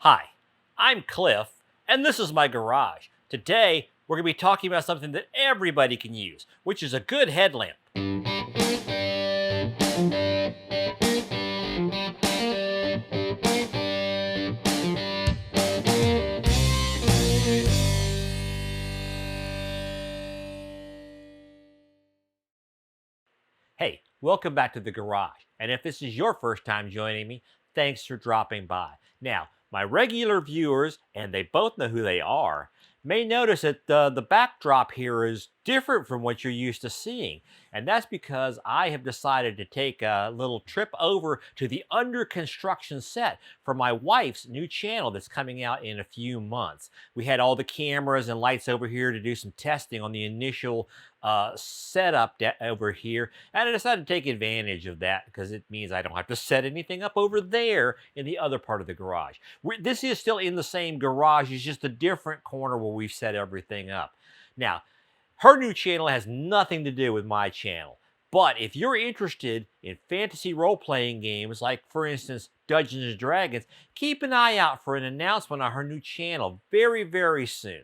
Hi, I'm Cliff, and this is my garage. Today, we're going to be talking about something that everybody can use, which is a good headlamp. Hey, welcome back to the garage. And if this is your first time joining me, thanks for dropping by. Now, my regular viewers, and they both know who they are, may notice that the backdrop here is different from what you're used to seeing. And that's because I have decided to take a little trip over to the under construction set for my wife's new channel that's coming out in a few months. We had all the cameras and lights over here to do some testing on the initial setup over here, and I decided to take advantage of that because it means I don't have to set anything up over there in the other part of the garage. This is still in the same garage, it's just a different corner where we've set everything up. Now, her new channel has nothing to do with my channel, but if you're interested in fantasy role-playing games, like for instance Dungeons & Dragons, keep an eye out for an announcement on her new channel very, very soon.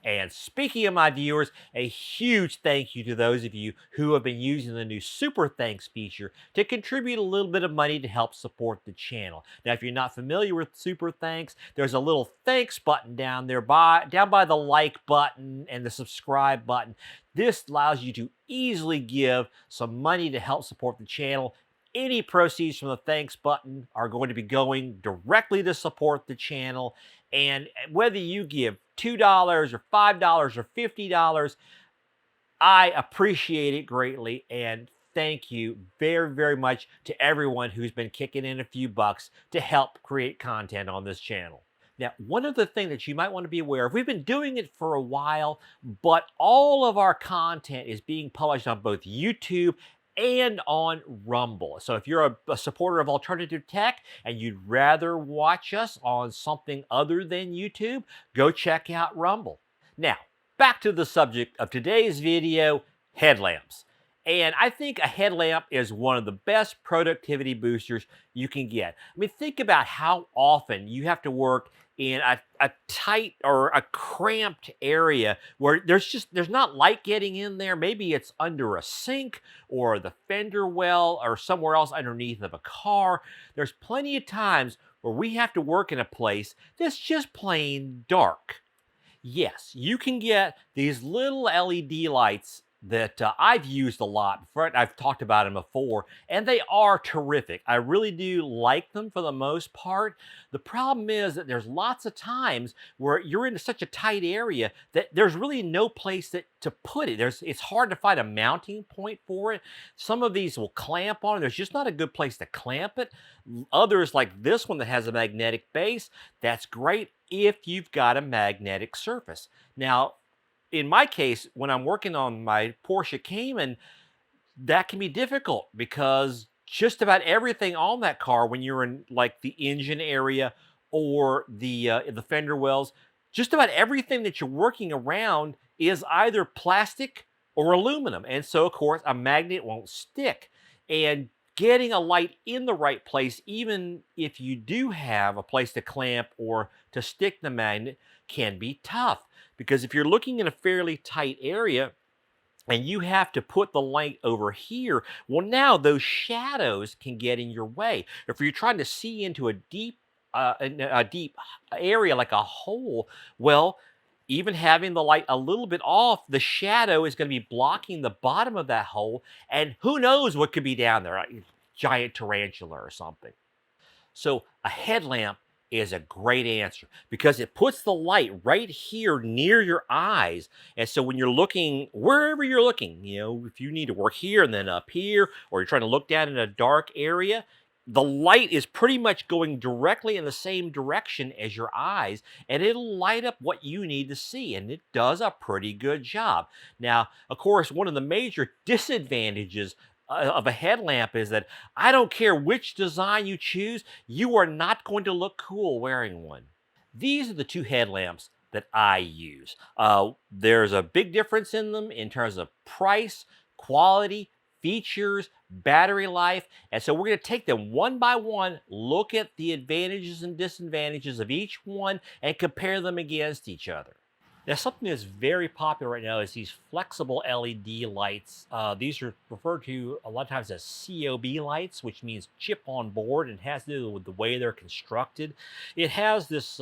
And speaking of my viewers, a huge thank you to those of you who have been using the new Super Thanks feature to contribute a little bit of money to help support the channel. Now, if you're not familiar with Super Thanks, there's a little thanks button down there down by the like button and the subscribe button. This allows you to easily give some money to help support the channel. Any proceeds from the thanks button are going to be going directly to support the channel. And whether you give $2 or $5 or $50, I appreciate it greatly. And thank you very, very much to everyone who's been kicking in a few bucks to help create content on this channel. Now, one other thing that you might want to be aware of, we've been doing it for a while, but all of our content is being published on both YouTube and on Rumble. So if you're a supporter of alternative tech and you'd rather watch us on something other than YouTube, go check out Rumble. Now, back to the subject of today's video, headlamps. And I think a headlamp is one of the best productivity boosters you can get. I mean, think about how often you have to work in a tight or a cramped area where there's not light getting in there. Maybe it's under a sink or the fender well or somewhere else underneath of a car. There's plenty of times where we have to work in a place that's just plain dark. Yes, you can get these little LED lights that I've used a lot before. I've talked about them before, and they are terrific. I really do like them for the most part. The problem is that there's lots of times where you're in such a tight area that there's really no place to put it. It's hard to find a mounting point for it. Some of these will clamp on it. There's just not a good place to clamp it. Others, like this one that has a magnetic base, that's great if you've got a magnetic surface. Now, in my case, when I'm working on my Porsche Cayman, that can be difficult because just about everything on that car, when you're in like the engine area or the fender wells, just about everything that you're working around is either plastic or aluminum. And so, of course, a magnet won't stick. And getting a light in the right place, even if you do have a place to clamp or to stick the magnet, can be tough. Because if you're looking in a fairly tight area and you have to put the light over here, well, now those shadows can get in your way. If you're trying to see into a deep area like a hole, well, even having the light a little bit off, the shadow is going to be blocking the bottom of that hole, and who knows what could be down there, like a giant tarantula or something. So a headlamp is a great answer because it puts the light right here near your eyes. And so when you're looking, wherever you're looking, if you need to work here and then up here, or you're trying to look down in a dark area, the light is pretty much going directly in the same direction as your eyes, and it'll light up what you need to see, and it does a pretty good job. Now, of course, one of the major disadvantages of a headlamp is that I don't care which design you choose, you are not going to look cool wearing one. These are the two headlamps that I use. There's a big difference in them in terms of price, quality, features, battery life. And so we're going to take them one by one, look at the advantages and disadvantages of each one, and compare them against each other. Now, something that's very popular right now is these flexible LED lights. These are referred to a lot of times as COB lights, which means chip on board, and has to do with the way they're constructed. It has this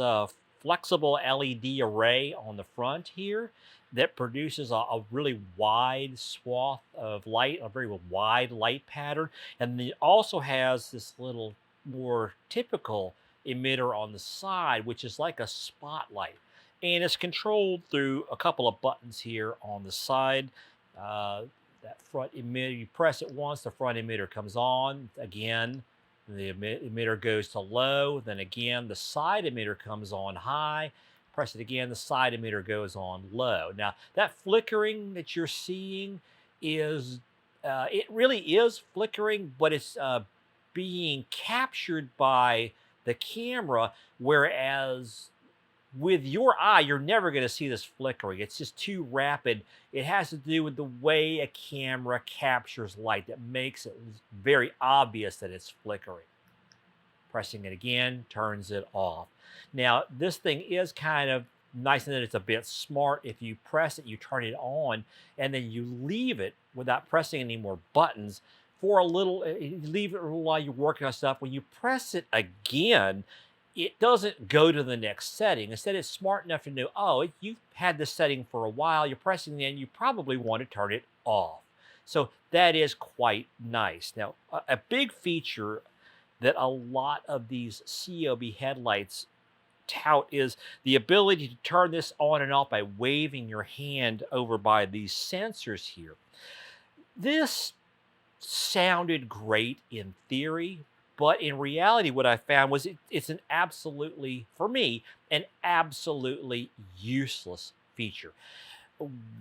flexible LED array on the front here that produces a really wide swath of light, a very wide light pattern. And then it also has this little more typical emitter on the side, which is like a spotlight, and it's controlled through a couple of buttons here on the side. That front emitter, you press it once, the front emitter comes on. Again, the emitter goes to low. Then again, the side emitter comes on high. Press it again, the side emitter goes on low. Now, that flickering that you're seeing is, it really is flickering, but it's being captured by the camera, whereas with your eye, you're never going to see this flickering. It's just too rapid. It has to do with the way a camera captures light that makes it very obvious that it's flickering. Pressing it again turns it off. Now, this thing is kind of nice in that it's a bit smart. If you press it, you turn it on, and then you leave it without pressing any more buttons for a little, you leave it while you're working on stuff. When you press it again, it doesn't go to the next setting. Instead, it's smart enough to know, oh, you've had this setting for a while, you're pressing it in, you probably want to turn it off. So that is quite nice. Now, a big feature that a lot of these COB headlights tout is the ability to turn this on and off by waving your hand over by these sensors here. This sounded great in theory, but in reality, what I found was it's an absolutely, for me, an absolutely useless feature.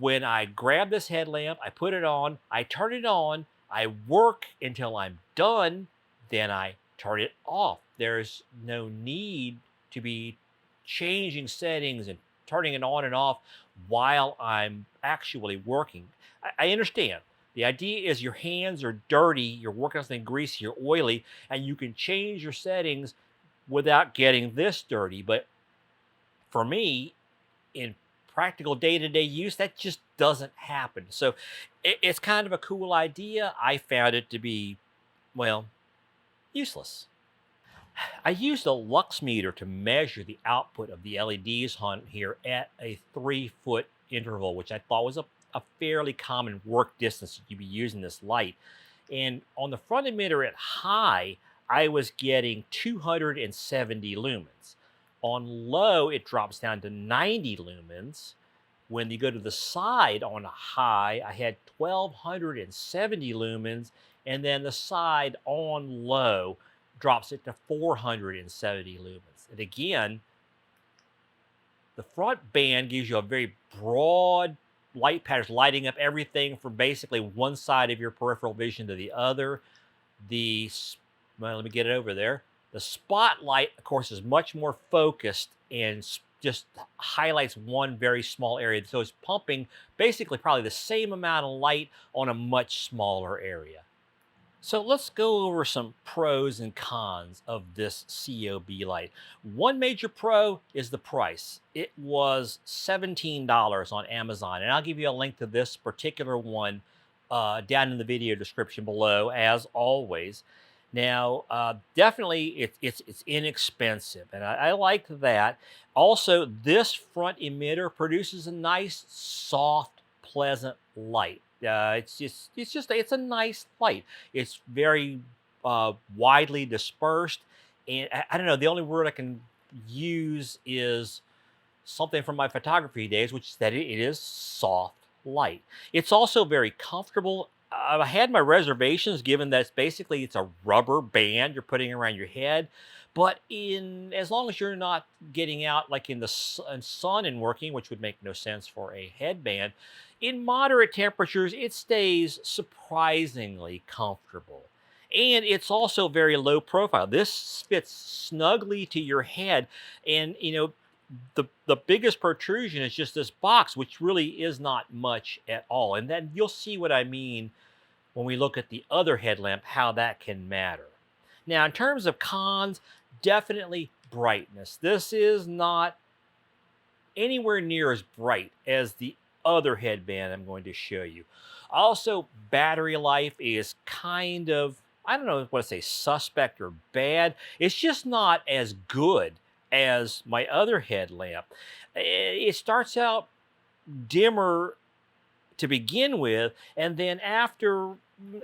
When I grab this headlamp, I put it on, I turn it on, I work until I'm done, then I turn it off. There's no need to be changing settings and turning it on and off while I'm actually working. I understand. The idea is your hands are dirty, you're working on something greasy or oily, and you can change your settings without getting this dirty. But for me, in practical day-to-day use, that just doesn't happen. So it's kind of a cool idea. I found it to be, well, useless. I used a lux meter to measure the output of the LEDs on here at a 3-foot interval, which I thought was a fairly common work distance that you'd be using this light. And on the front emitter at high, I was getting 270 lumens. On low, it drops down to 90 lumens. When you go to the side on a high, I had 1270 lumens, and then the side on low drops it to 470 lumens. And again, the front band gives you a very broad light patterns, lighting up everything from basically one side of your peripheral vision to the other. Well, let me get it over there. The spotlight, of course, is much more focused and just highlights one very small area. So it's pumping basically probably the same amount of light on a much smaller area. So let's go over some pros and cons of this COB light. One major pro is the price. It was $17 on Amazon, and I'll give you a link to this particular one down in the video description below, as always. Now, definitely it's inexpensive, and I like that. Also, this front emitter produces a nice, soft, pleasant light. It's a nice light. It's very widely dispersed, and I don't know. The only word I can use is something from my photography days, which is that it is soft light. It's also very comfortable. I had my reservations, given that it's a rubber band you're putting around your head. But as long as you're not getting out like in the sun and working, which would make no sense for a headband, in moderate temperatures, it stays surprisingly comfortable. And it's also very low profile. This fits snugly to your head. And, the biggest protrusion is just this box, which really is not much at all. And then you'll see what I mean when we look at the other headlamp, how that can matter. Now, in terms of cons, definitely brightness. This is not anywhere near as bright as the other headband I'm going to show you. Also, battery life is kind of, I don't know what to say, suspect or bad. It's just not as good as my other headlamp. It starts out dimmer to begin with, and then after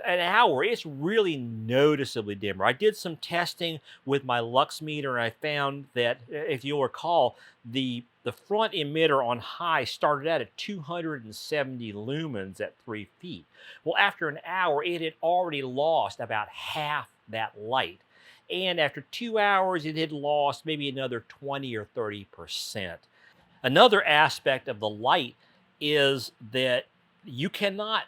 an hour, it's really noticeably dimmer. I did some testing with my lux meter, and I found that, if you'll recall, the front emitter on high started out at 270 lumens at 3 feet. Well, after an hour, it had already lost about half that light. And after 2 hours, it had lost maybe another 20 or 30%. Another aspect of the light is that you cannot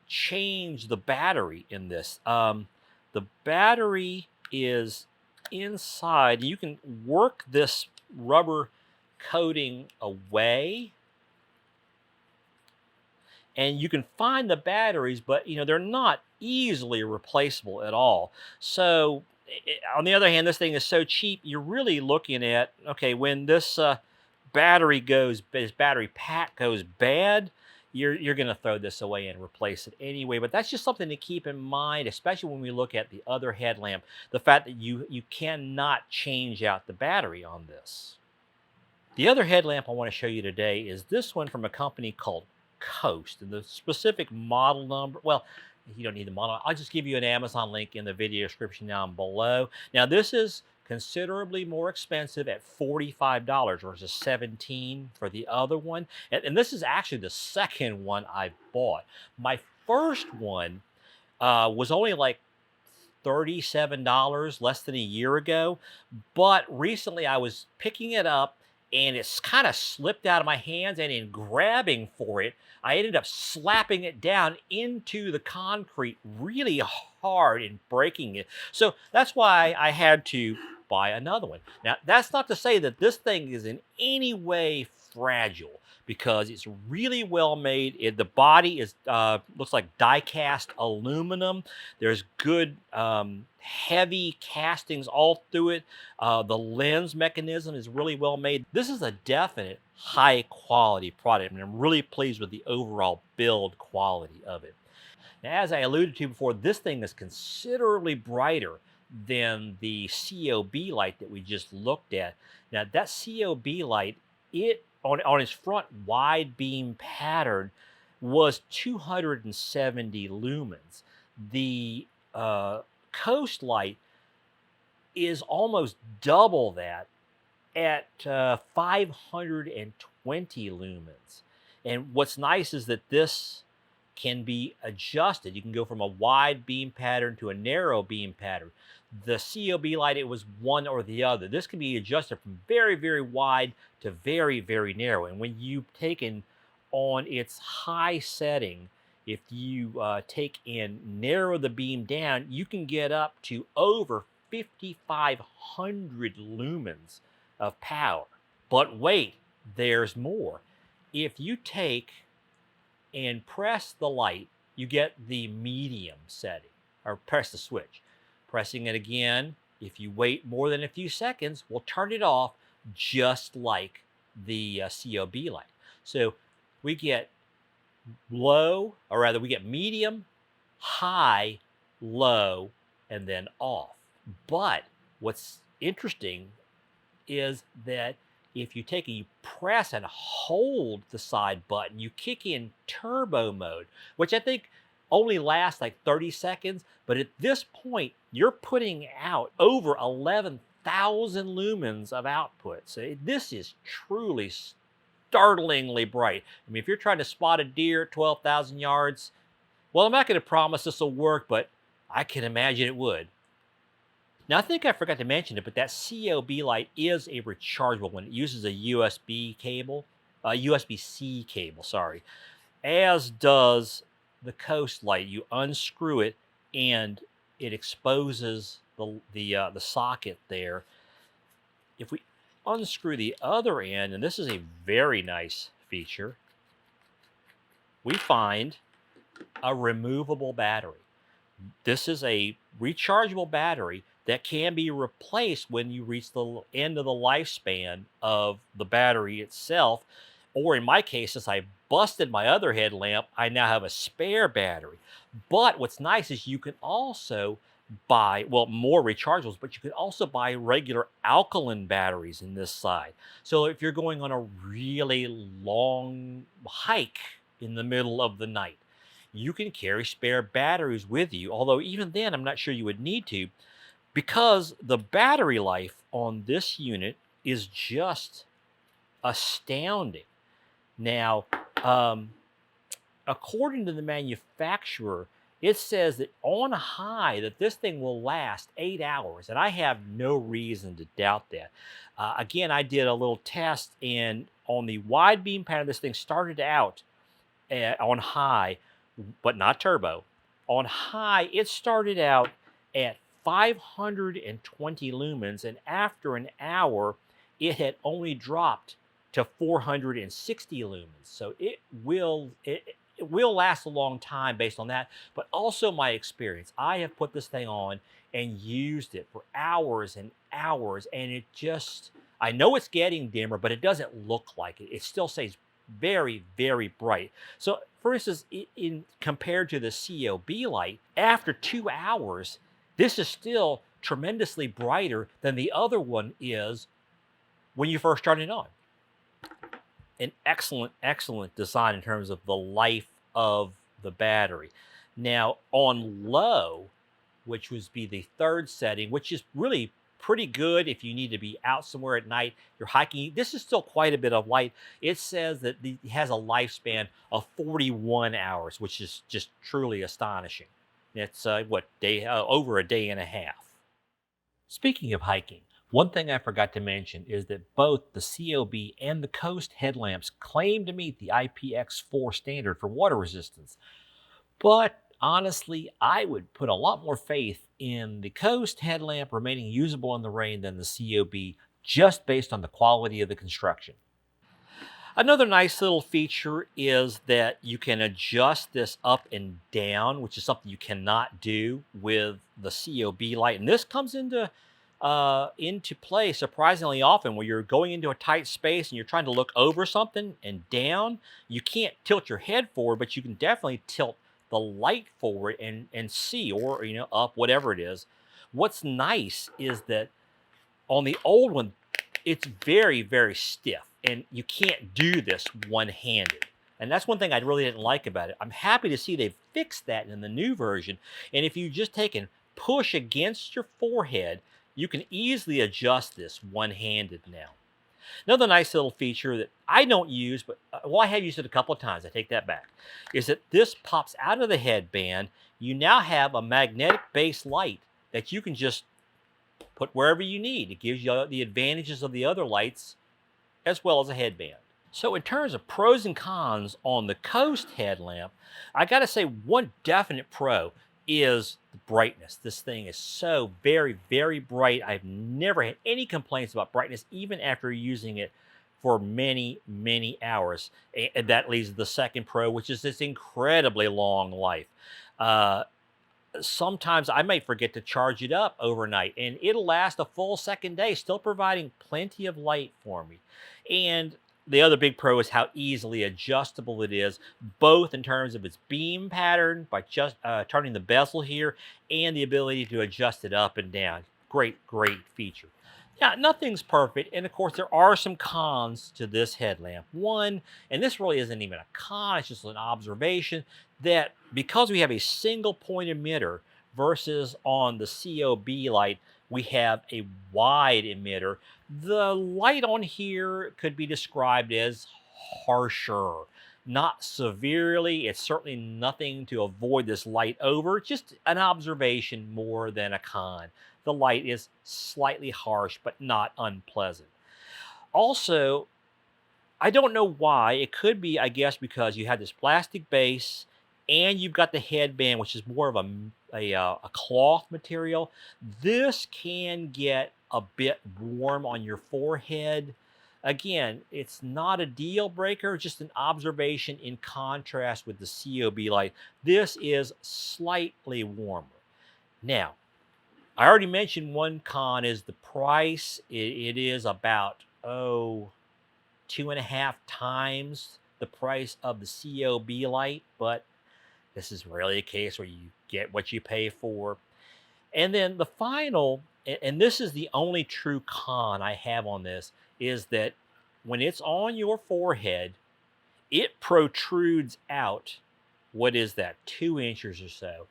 change the battery in this. The battery is inside. You can work this rubber coating away, and you can find the batteries, but they're not easily replaceable at all. So, on the other hand, this thing is so cheap. You're really looking at, okay, when this this battery pack goes bad, you're going to throw this away and replace it anyway. But that's just something to keep in mind, especially when we look at the other headlamp, the fact that you cannot change out the battery on this. The other headlamp I want to show you today is this one from a company called Coast. And the specific model number, well, you don't need the model. I'll just give you an Amazon link in the video description down below. Now, this is considerably more expensive at $45 versus $17 for the other one. And this is actually the second one I bought. My first one was only like $37 less than a year ago. But recently I was picking it up, and it's kind of slipped out of my hands, and in grabbing for it, I ended up slapping it down into the concrete really hard and breaking it. So that's why I had to buy another one. Now, that's not to say that this thing is in any way fragile, because it's really well made. The body is looks like die-cast aluminum. There's good heavy castings all through it. The lens mechanism is really well made. This is a definite high quality product, and I'm really pleased with the overall build quality of it. Now, as I alluded to before, this thing is considerably brighter than the COB light that we just looked at. Now, that COB light, on its front wide beam pattern, was 270 lumens. The Coast light is almost double that at 520 lumens. And what's nice is that this can be adjusted. You can go from a wide beam pattern to a narrow beam pattern. The COB light, it was one or the other. This can be adjusted from very, very wide to very, very narrow. And when you take in on its high setting, if you take and narrow the beam down, you can get up to over 5,500 lumens of power. But wait, there's more. If you take and press the light, you get the medium setting, or press the switch. Pressing it again, if you wait more than a few seconds, will turn it off, just like the COB light. So we get low, or rather we get medium, high, low, and then off. But what's interesting is that if you take and you press and hold the side button, you kick in turbo mode, which I think only lasts like 30 seconds. But at this point, you're putting out over 11,000 lumens of output. So this is truly startlingly bright. I mean, if you're trying to spot a deer at 12,000 yards, well, I'm not going to promise this will work, but I can imagine it would. Now, I think I forgot to mention it, but that COB light is a rechargeable one. It uses a USB cable, USB-C cable, sorry, as does the Coast light. You unscrew it, and it exposes the socket there. If we unscrew the other end, and this is a very nice feature, we find a removable battery. This is a rechargeable battery that can be replaced when you reach the end of the lifespan of the battery itself. Or in my case, since I busted my other headlamp, I now have a spare battery. But what's nice is you can also buy, well, more rechargeables, but you can also buy regular alkaline batteries in this side. So if you're going on a really long hike in the middle of the night, you can carry spare batteries with you. Although, even then, I'm not sure you would need to, because the battery life on this unit is just astounding. Now, um, according to the manufacturer, it says that on high that this thing will last 8 hours, and I have no reason to doubt that. Again, I did a little test, and on the wide beam pattern, this thing started out on high, but not turbo. On high, it started out at 520 lumens, and after an hour, it had only dropped to 460 lumens. So it will last a long time based on that, but also my experience. I have put this thing on and used it for hours and hours, and it just, I know it's getting dimmer, but it doesn't look like it. It still stays very, very bright. So, for instance, in compared to the COB light, after 2 hours, this is still tremendously brighter than the other one is when you first turn it on. An excellent, excellent design in terms of the life of the battery. Now, on low, which would be the third setting, which is really pretty good if you need to be out somewhere at night, you're hiking. This is still quite a bit of light. It says that it has a lifespan of 41 hours, which is just truly astonishing. It's over a day and a half. Speaking of hiking, one thing I forgot to mention is that both the COB and the Coast headlamps claim to meet the IPX4 standard for water resistance. But honestly, I would put a lot more faith in the Coast headlamp remaining usable in the rain than the COB, just based on the quality of the construction. Another nice little feature is that you can adjust this up and down, which is something you cannot do with the COB light. And this comes into play surprisingly often where you're going into a tight space and you're trying to look over something and down. You can't tilt your head forward, but you can definitely tilt the light forward and see, or up, whatever it is. What's nice is that on the old one, it's very, very stiff, and you can't do this one-handed. And that's one thing I really didn't like about it. I'm happy to see they've fixed that in the new version. And if you just take and push against your forehead, you can easily adjust this one-handed now. Another nice little feature that I don't use, but I have used it a couple of times, I take that back, is that this pops out of the headband. You now have a magnetic base light that you can just put wherever you need. It gives you the advantages of the other lights as well as a headband. So in terms of pros and cons on the Coast headlamp, I got to say one definite pro is the brightness. This thing is so very, very bright. I've never had any complaints about brightness, even after using it for many, many hours. And that leads to the second pro, which is this incredibly long life. Sometimes I might forget to charge it up overnight, and it'll last a full second day, still providing plenty of light for me. And the other big pro is how easily adjustable it is, both in terms of its beam pattern by just turning the bezel here, and the ability to adjust it up and down. Great, great feature. Yeah, nothing's perfect, and of course there are some cons to this headlamp. One, and this really isn't even a con, it's just an observation, that because we have a single point emitter versus on the COB light, we have a wide emitter. The light on here could be described as harsher. Not severely. It's certainly nothing to avoid this light over. Just an observation more than a con. The light is slightly harsh, but not unpleasant. Also, I don't know why. It could be, I guess, because you have this plastic base and you've got the headband, which is more of a cloth material. This can get a bit warm on your forehead. Again, it's not a deal breaker, just an observation in contrast with the COB light. This is slightly warmer. Now, I already mentioned one con is the price. It is about, 2.5 times the price of the COB light, but this is rarely a case where you get what you pay for. And then the final, and this is the only true con I have on this, is that when it's on your forehead, it protrudes out, what is that, 2 inches or so.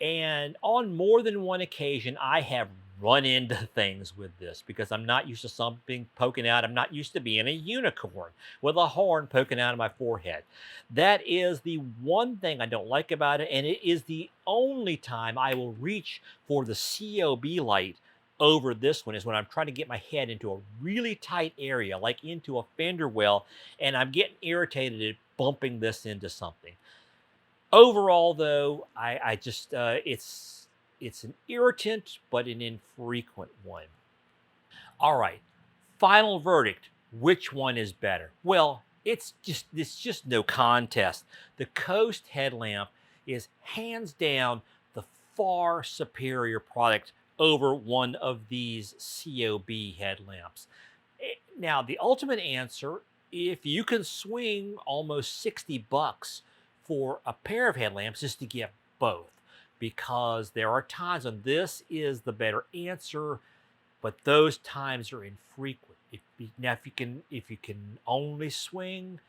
And on more than one occasion, I have run into things with this because I'm not used to something poking out. I'm not used to being a unicorn with a horn poking out of my forehead. That is the one thing I don't like about it. And it is the only time I will reach for the COB light over this one, is when I'm trying to get my head into a really tight area, like into a fender well, and I'm getting irritated at bumping this into something. Overall, though, I just it's an irritant, but an infrequent one. All right, final verdict. Which one is better? Well, it's just no contest. The Coast headlamp is hands down the far superior product over one of these COB headlamps. Now, the ultimate answer, if you can swing almost $60 for a pair of headlamps, is to get both, because there are times when this is the better answer, but those times are infrequent. Now, if you can only swing,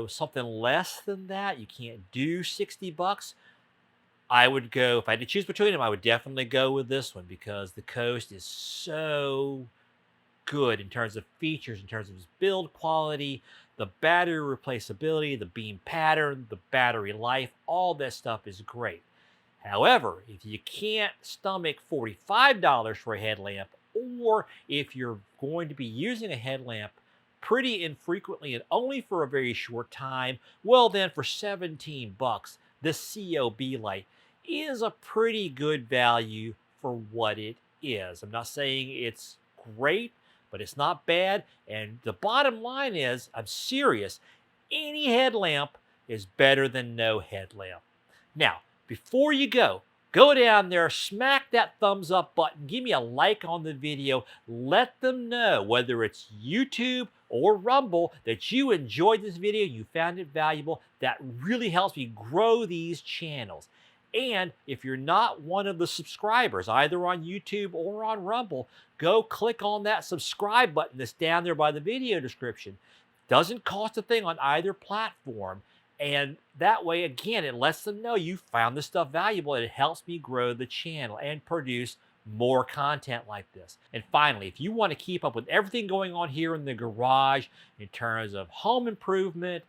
something less than that, you can't do $60. I would go, if I had to choose between them, I would definitely go with this one, because the Coast is so good in terms of features, in terms of its build quality, the battery replaceability, the beam pattern, the battery life. All that stuff is great. However, if you can't stomach $45 for a headlamp, or if you're going to be using a headlamp pretty infrequently and only for a very short time, well, then for $17, this COB light is a pretty good value for what it is. I'm not saying it's great, but it's not bad. And the bottom line is, I'm serious, any headlamp is better than no headlamp. Now, before you go down there, smack that thumbs up button, give me a like on the video, let them know, whether it's YouTube or Rumble, that you enjoyed this video, you found it valuable. That really helps me grow these channels. And if you're not one of the subscribers, either on YouTube or on Rumble, go click on that subscribe button that's down there by the video description. Doesn't cost a thing on either platform. And that way, again, it lets them know you found this stuff valuable, and it helps me grow the channel and produce more content like this. And finally, if you want to keep up with everything going on here in the garage in terms of home improvement,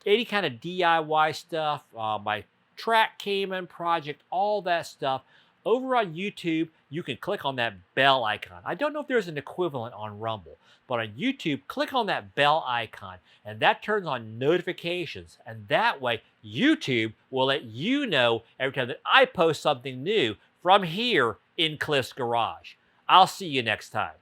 any kind of DIY stuff, my track Cayman project, all that stuff, over on YouTube, you can click on that bell icon. I don't know if there's an equivalent on Rumble, but on YouTube, click on that bell icon, and that turns on notifications. And that way, YouTube will let you know every time that I post something new from here in Cliff's Garage. I'll see you next time.